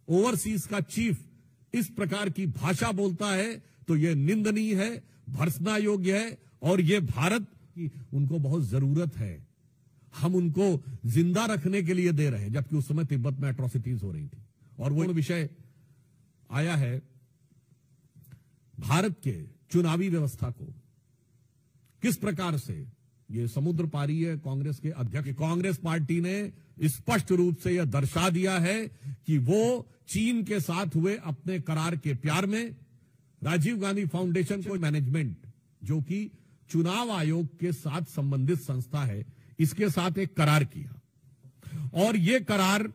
Overseas का chief इस प्रकार की भाषा बोलता है तो यह निंदनीय है, भर्त्सना योग्य है। और यह भारत की उनको बहुत जरूरत है, हम उनको जिंदा रखने के लिए दे रहे हैं, जबकि उस समय तिब्बत में एट्रोसिटीज हो रही थी। और वो विषय आया है भारत के चुनावी व्यवस्था को किस प्रकार से ये समुद्र पारी है। कांग्रेस के अध्यक्ष, कांग्रेस पार्टी ने स्पष्ट रूप से यह दर्शा दिया है कि वो चीन के साथ हुए अपने करार के प्यार में राजीव गांधी फाउंडेशन को मैनेजमेंट, जो कि चुनाव आयोग के साथ संबंधित संस्था है, इसके साथ एक करार किया। और ये करार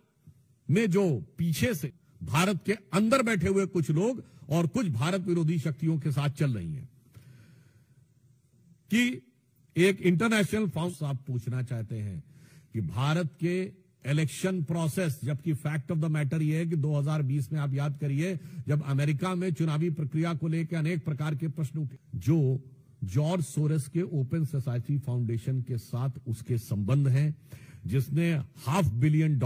में जो पीछे से भारत के अंदर बैठे हुए कुछ लोग और कुछ भारत विरोधी शक्तियों के साथ चल रही हैं कि एक इंटरनेशनल फाउंड आप पूछना चाहते हैं कि भारत के इलेक्शन प्रोसेस, जबकि फैक्ट ऑफ द मैटर यह है कि 2020 में आप याद करिए जब अमेरिका में चुनावी प्रक्रिया को लेकर अनेक प्रकार के प्रश्न उठे, जो जॉर्ज सोरेस के ओपन सोसाइटी फाउंडेशन के साथ उसके संबंध हैं, जिसने $500 बिलियन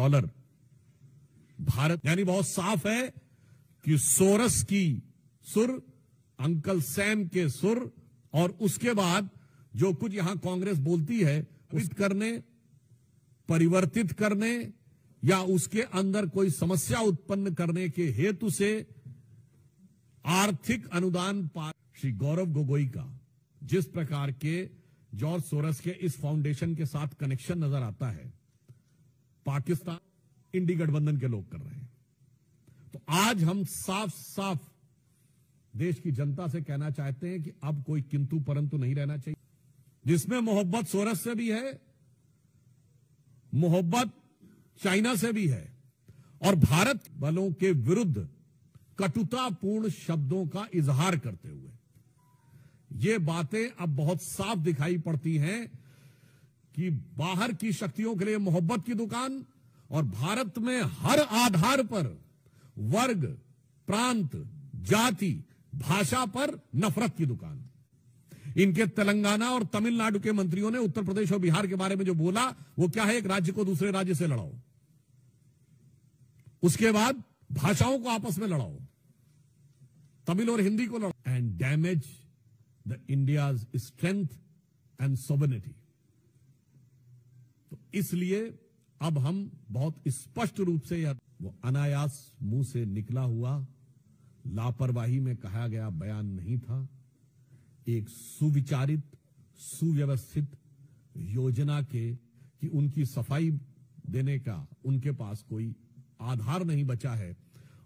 भारत, यानी बहुत साफ है कि सोरस की सुर, अंकल सैम के सुर, और उसके बाद जो कुछ यहां कांग्रेस बोलती है उस करने, परिवर्तित करने या उसके अंदर कोई समस्या उत्पन्न करने के हेतु से आर्थिक अनुदान श्री गौरव गोगोई का जिस प्रकार के जॉर्ज सोरस के इस फाउंडेशन के साथ कनेक्शन नजर आता है, पाकिस्तान इंडी गठबंधन के लोग कर रहे हैं। तो आज हम साफ साफ देश की जनता से कहना चाहते हैं कि अब कोई किंतु परंतु नहीं रहना चाहिए, जिसमें मोहब्बत सोरस से भी है, मोहब्बत चाइना से भी है, और भारत बलों के विरुद्ध कटुतापूर्ण शब्दों का इजहार करते हुए ये बातें अब बहुत साफ दिखाई पड़ती हैं कि बाहर की शक्तियों के लिए मोहब्बत की दुकान और भारत में हर आधार पर वर्ग, प्रांत, जाति, भाषा पर नफरत की दुकान। इनके तेलंगाना और तमिलनाडु के मंत्रियों ने उत्तर प्रदेश और बिहार के बारे में जो बोला वो क्या है, एक राज्य को दूसरे राज्य से लड़ाओ, उसके बाद भाषाओं को आपस में लड़ाओ, तमिल और हिंदी को लड़ाओ, and damage the India's strength and sovereignty. तो इसलिए अब हम बहुत स्पष्ट रूप से यह वो अनायास मुंह से निकला हुआ लापरवाही में कहा गया बयान नहीं था, एक सुविचारित, सुव्यवस्थित योजना के कि उनकी सफाई देने का उनके पास कोई आधार नहीं बचा है।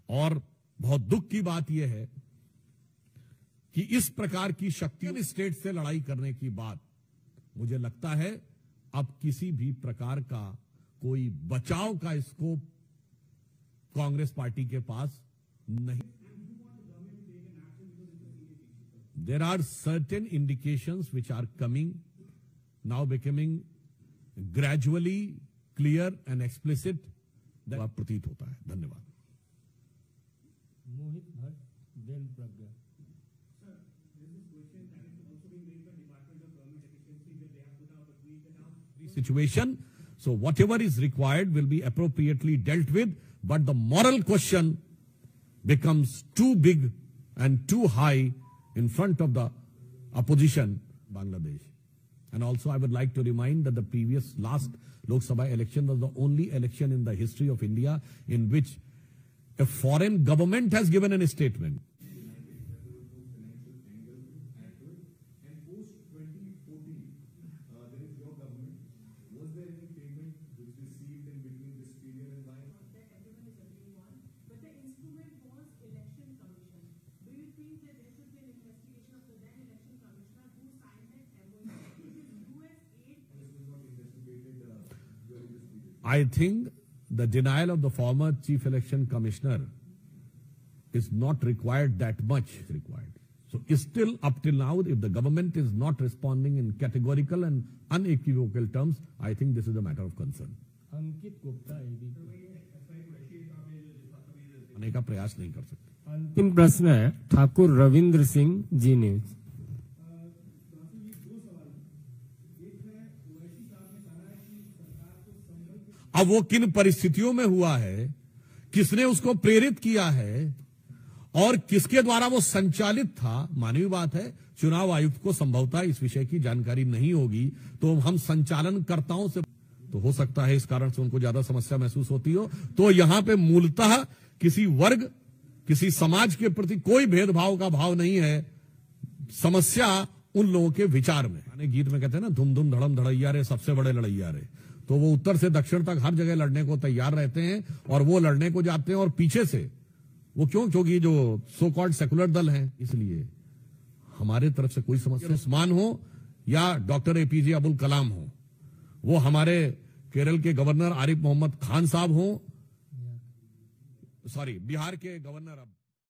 और बहुत दुख की बात यह है कि इस प्रकार की शक्तियां स्टेट से लड़ाई करने की बात, मुझे लगता है अब किसी भी प्रकार का कोई बचाव का स्कोप कांग्रेस पार्टी के पास नहीं। There are certain indications which are coming, now becoming gradually clear and explicit, that प्रतीत होता है। धन्यवाद। मोहित Bhatt, bell Pragya. Situation, so whatever is required will be appropriately dealt with, but the moral question becomes too big and too high in front of the opposition, Bangladesh. And also I would like to remind that the previous last Lok Sabha election was the only election in the history of India in which a foreign government has given a statement. I think the denial of the former Chief Election Commissioner is not required that much required. So still up till now, if the government is not responding in categorical and unequivocal terms, I think this is a matter of concern. अंकित गुप्ता, आने का प्रयास नहीं कर सकते। अंतिम प्रश्न है ठाकुर रविंद्र सिंह, जी news. अब वो किन परिस्थितियों में हुआ है किसने उसको प्रेरित किया है और किसके द्वारा वो संचालित था, मानवीय बात है। चुनाव आयुक्त को संभवतः इस विषय की जानकारी नहीं होगी, तो हम संचालनकर्ताओं से, तो हो सकता है इस कारण से उनको ज्यादा समस्या महसूस होती हो। तो यहां पे मूलतः किसी वर्ग, किसी समाज के प्रति कोई भेदभाव का भाव नहीं है, समस्या उन लोगों के विचार में। गीत में कहते हैं ना, धुम धुम धड़म धड़ैया रे सबसे बड़े लड़ैया रे। तो वो उत्तर से दक्षिण तक हर जगह लड़ने को तैयार रहते हैं, और वो लड़ने को जाते हैं, और पीछे से वो क्यों, क्योंकि जो सो कॉल्ड सेकुलर दल हैं, इसलिए हमारे तरफ से कोई समस्या, उस्मान हो या डॉक्टर एपीजे अब्दुल कलाम हो, वो हमारे केरल के गवर्नर आरिफ मोहम्मद खान साहब हो, सॉरी बिहार के गवर्नर